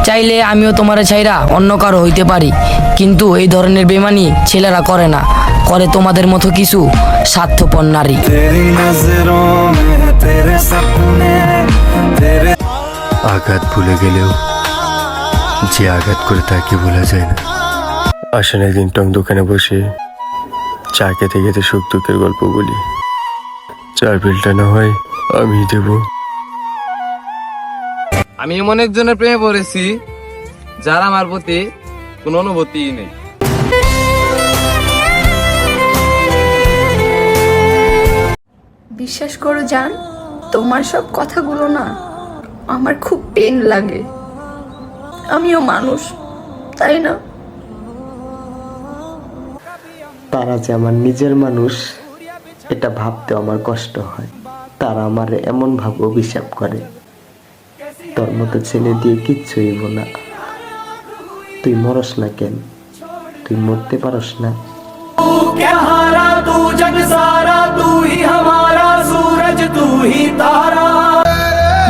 চাইলে আমিও তোমারে ছাইরা অন্য কারো হইতে পারি, কিন্তু এই ধরনের বেমানি ছেলেরা করে না, করে তোমাদের মতো কিছু স্বার্থপর নারী। আঘাত ভুলে গেলেও যে আঘাত করে তাকে ভোলা যায় না। আসেন একদিন টং দোকানে বসে চা খেতে খেতে সুখ দুঃখের গল্প বলি। চার বিলটা না হয় আমি দেব। আমি এমন একজনের প্রেমে পড়েছি যার আমার প্রতি কোনো অনুভূতি নেই। বিশ্বাস করো জান, তোমার সব কথাগুলো না আমার খুব পেন লাগে। আমিও মানুষ, তাই না? তারা যে আমার নিজের মানুষ এটা ভাবতে আমার কষ্ট হয়। তারা আমার এমন ভাব অভিশাপ করে, তোর মতো ছেলে দিয়ে কিচ্ছু হইব না, তুই মরস না কেন, তুই মরতে পারস না।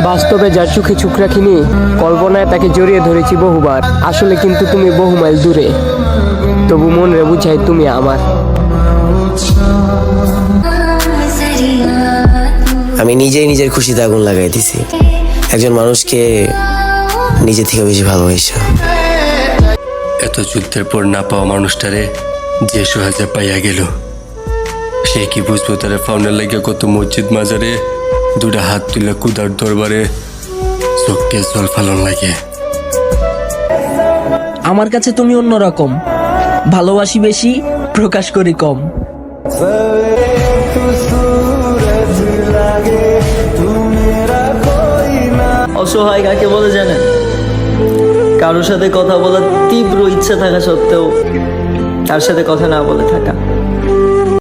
বাস্তবে যার চোখে চোখ রাখিনি, কল্পনায় তাকে জড়িয়ে ধরেছি বহুবার। আসলে কিন্তু তুমি বহু মাইল দূরে, তবু মনে বুঝাই তুমি আমার। আমি নিজেই নিজের খুশিতে আগুন লাগাই দিছি, একজন মানুষকে নিজে থেকে বেশি ভালোবাসা। এত যুদ্ধের পর না পাওয়া মানুষটারে যে সহজে পাইয়া গেল, সে কি বুঝবো তারা ফাউনের লাগে কত মসজিদ মাজারে দুটা হাত তুলে কুদার দরবারে চোখকে জল ফালন লাগে। আমার কাছে তুমি অন্যরকম, ভালোবাসি বেশি, প্রকাশ করি কম। অসহায় কাকে বলে জানেন? কারোর সাথে কথা বলার তীব্র ইচ্ছা থাকা সত্ত্বেও তার সাথে কথা না বলে থাকা।